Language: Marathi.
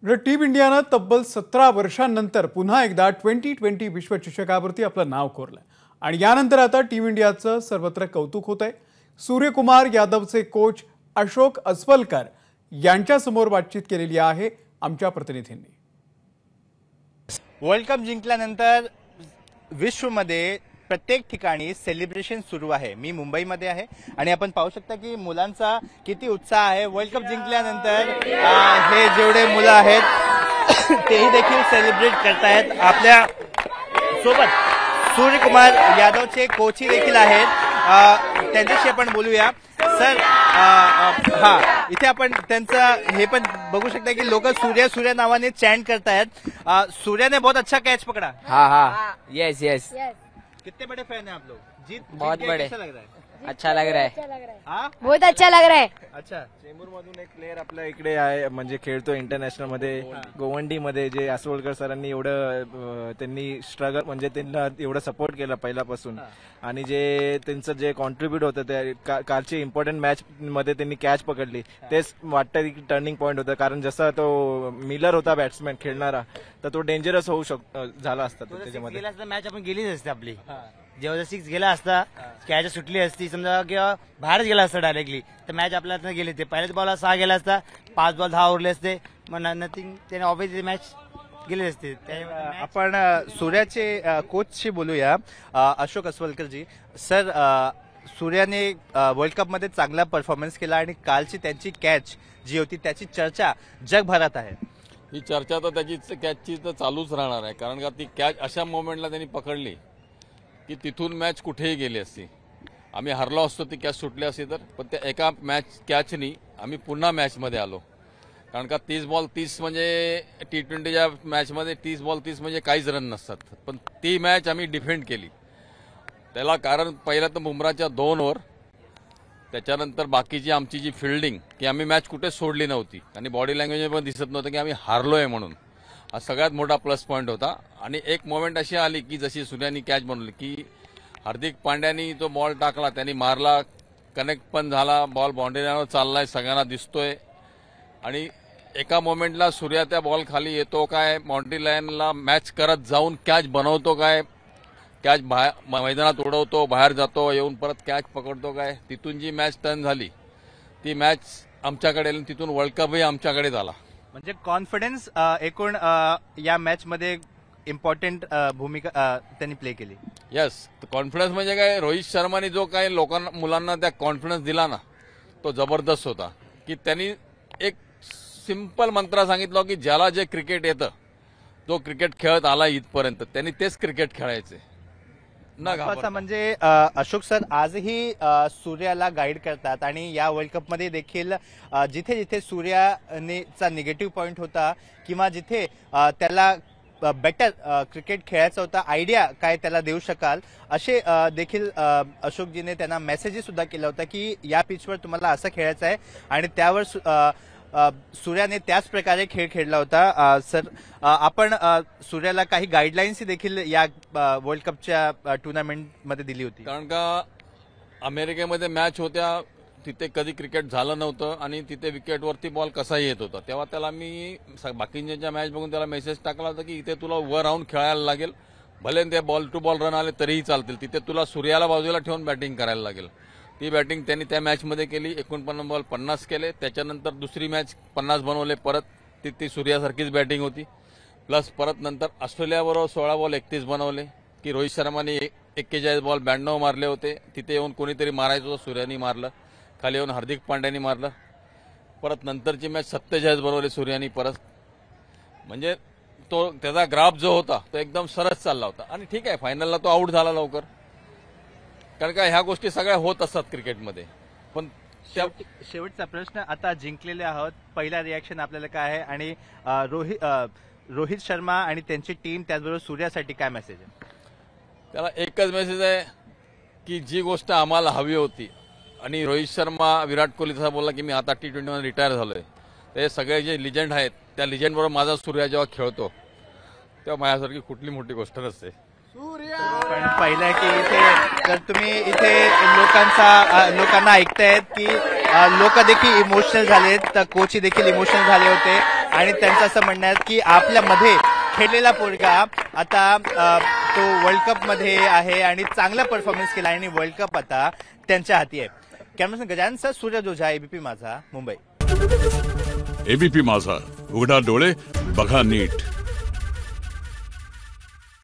टीम इंडियानं तब्बल 17 वर्षांनंतर पुन्हा एकदा T20 विश्वचषकावरती आपलं नाव कोरलं आणि यानंतर आता टीम इंडियाचं सर्वत्र कौतुक होतंय। सूर्यकुमार यादवचे कोच अशोक अस्वलकर यांच्यासमोर बातचीत केलेली आहे आमच्या प्रतिनिधींनी। वर्ल्ड कप जिंकल्यानंतर विश्वमध्ये प्रत्येक ठिकाणी सेलिब्रेशन सुरू आहे। मी मुंबईमध्ये आहे आणि आपण पाहू शकता की मुलांचा किती उत्साह आहे। वर्ल्ड कप जिंकल्यानंतर हे जेवढे मुलं आहेत तेही देखील सेलिब्रेट करतायत। आपल्या सोबत सूर्यकुमार यादवचे कोचही देखील आहेत, त्यांच्याशी आपण बोलूया। सर इथे आपण त्यांचं हे पण बघू शकता की लोक सूर्य नावाने चॅन्ट करतायत। सूर्य ने बहुत अच्छा कैच पकड़ा। हाँ यस यस। कितने बड़े फैन हैं आप लोग? बहुत बड़े। कैसा लग रहा है? अच्छा लग रहा है। बहुत अच्छा लग रहा है। अच्छा, चेंबूर मधून एक प्लेअर आपल्या इकडे आहे, म्हणजे खेळतो इंटरनॅशनल मध्ये गोवंडी मध्ये, जे अस्वलकर सरांनी एवढं त्यांनी स्ट्रगल म्हणजे त्यांना एवढं सपोर्ट केलं पहिल्यापासून, आणि जे त्यांचं जे कॉन्ट्रीब्यूट होतं ते कालची इम्पॉर्टंट मॅच मध्ये त्यांनी कॅच पकडली, तेच वाटतं की टर्निंग पॉईंट होतं। कारण जसा तो मिलर होता बॅट्समॅन खेळणारा, तर तो डेंजरस होऊ झाला असता त्याच्यामध्ये। मॅच आपण गेलीच असते आपली, जेव्हा 6 गेला असता, कॅच सुटली असती समजा किंवा बाहेरच गेला असता डायरेक्टली, तर मॅच आपल्याला गेली ते पहिल्याच बॉलला 6 गेला असता, 5 बॉल 10 उरले असते, मग नथिंग त्याने ऑब्व्हियसली मॅच गेली असते। आपण सूर्याचे कोचशी बोलूया, अशोक अस्वलकर जी। सर, सूर्याने वर्ल्ड कप मध्ये चांगला परफॉर्मन्स केला आणि कालची त्यांची कॅच जी होती त्याची चर्चा जगभरात आहे। ही चर्चा तर त्याची कॅचची तर चालूच राहणार आहे, कारण का ती कॅच अशा मोमेंटला त्यांनी पकडली की तिथून मॅच कुठेही गेली असती। आम्ही हरलो असतो ती कॅच सुटली असती तर, पण त्या एका कॅचनी आम्ही पुन्हा मॅचमध्ये आलो। कारण का 30 बॉल 30 म्हणजे T20च्या मॅचमध्ये 30 बॉल 30 म्हणजे काहीच रन नसतात, पण ती मॅच आम्ही डिफेंड केली। त्याला कारण पहिलं तर बुमराच्या 2 ओव्हर, त्याच्यानंतर बाकीची आमची जी फिल्डिंग की आम्ही मॅच कुठे सोडली नव्हती, आणि बॉडी लँग्वेज पण दिसत नव्हतं की आम्ही हारलोय म्हणून। हा सगळ्यात मोठा प्लस पॉईंट होता। आणि एक मोमेंट अशी आली की जशी सूर्यानी कॅच बनवली की हार्दिक पांड्यानी तो बॉल टाकला, त्यांनी मारला, कनेक्ट पण झाला, बॉल बाउंड्री लाईनवर चाललाय, सगळ्यांना दिसतोय, आणि एका मोमेंटला सूर्या त्या बॉल खाली येतो काय, बाउंड्री लाईनला मॅच करत जाऊन कॅच बनवतो काय, कॅच मैदानात उडवतो, बाहेर जातो, येऊन परत कॅच पकडतो काय, तिथून जी मॅच टर्न झाली ती मॅच आमच्याकडे, तिथून वर्ल्ड कपही आमच्याकडे झाला। म्हणजे कॉन्फिडन्स एकूण या मॅच मध्ये इम्पॉर्टंट भूमिका त्यांनी प्ले केली। यस, कॉन्फिडन्स म्हणजे काय, रोहित शर्माने जो काय मुलांना त्या कॉन्फिडन्स दिला ना, तो जबरदस्त होता। की त्यांनी एक सिंपल मंत्र सांगितलं की ज्याला जे क्रिकेट येतं, जो क्रिकेट खेळत आला इथपर्यंत, त्यांनी तेच क्रिकेट खेळायचे न घाबरता। म्हणजे अशोक सर आजही सूर्याला गाईड करतात, आणि या वर्ल्ड कप मध्ये देखील जिथे जिथे सूर्याचा निगेटिव्ह पॉइंट होता किंवा जिथे त्याला बेटर क्रिकेट खेळायचा होता, आयडिया काय त्याला देऊ शकाल, असे देखील अशोकजीने त्यांना मेसेजेस सुद्धा केला होता की या पिचवर तुम्हाला असं खेळायचं आहे, आणि त्यावर सूर्याने त्याच प्रकारे खेळ खेळला होता। सर, आपण सूर्याला काही गाईडलाईन्स देखील या वर्ल्ड कपच्या टुर्नामेंटमध्ये दिली होती, कारण का अमेरिकेमध्ये मॅच होत्या, तिथे कधी क्रिकेट झालं नव्हतं, आणि तिथे विकेटवरती बॉल कसा येत होता, तेव्हा त्याला मी बाकींच्या मॅच बघून त्याला मेसेज टाकला होता की इथे तुला वर राहून खेळायला लागेल, भले ते बॉल टू बॉल रन आले तरीही चालतील, तिथे तुला सूर्याला बाजूला ठेवून बॅटिंग करायला लागेल। ती बॅटिंग त्यांनी त्या मॅचमध्ये केली, 49 बॉल 50 केले, त्याच्यानंतर दुसरी मॅच 50 बनवले, परत ती सूर्यासारखीच बॅटिंग होती, प्लस परत नंतर ऑस्ट्रेलियाबरोबर 16 बॉल 31 बनवले, की रोहित शर्माने 41 बॉल 92 मारले होते, तिथे येऊन कोणीतरी मारायचं होतं, सूर्यानी मारलं, खाली येऊन हार्दिक पांड्यानी मारलं, परत नंतरची मॅच 47 बनवले सूर्यानी परत। म्हणजे तो त्याचा ग्राफ जो होता तो एकदम सरस चालला होता, आणि ठीक आहे फायनलला तो आऊट झाला लवकर, कारण का ह्या गोष्टी सगळ्या होत असतात क्रिकेटमध्ये। पण शेवटचा प्रश्न, आता जिंकलेले आहोत, पहिला रिॲक्शन आपल्याला काय आहे, आणि रोहित शर्मा आणि त्यांची टीम त्याचबरोबर सूर्यासाठी काय मेसेज आहे? त्याला एकच मेसेज आहे की जी गोष्ट आम्हाला हवी होती, आणि रोहित शर्मा विराट कोहली जसा बोलला की मी आता T20 मध्ये रिटायर झालोय, ते सगळे जे लिजेंड आहेत त्या लिजेंड बरोबर माझा सूर्या जेव्हा खेळतो तेव्हा माझ्यासारखी कुठली मोठी गोष्ट नसते। पण पहिलं की इथे जर तुम्ही इथे लोकांना ऐकतायत की लोक देखील इमोशनल झालेत, तर कोच देखील इमोशनल झाले होते। आणि त्यांचं असं म्हणणं आहे की आपल्यामध्ये खेळलेला पोरगा आता तो वर्ल्ड कप मध्ये आहे आणि चांगला परफॉर्मन्स केला आणि वर्ल्ड कप आता त्यांच्या हाती आहे. Cameraman Gajanan sir, Suraj Ojha, ABP माझा, मुंबई. एबीपी माझा, उघडा डोळे बघा नीट.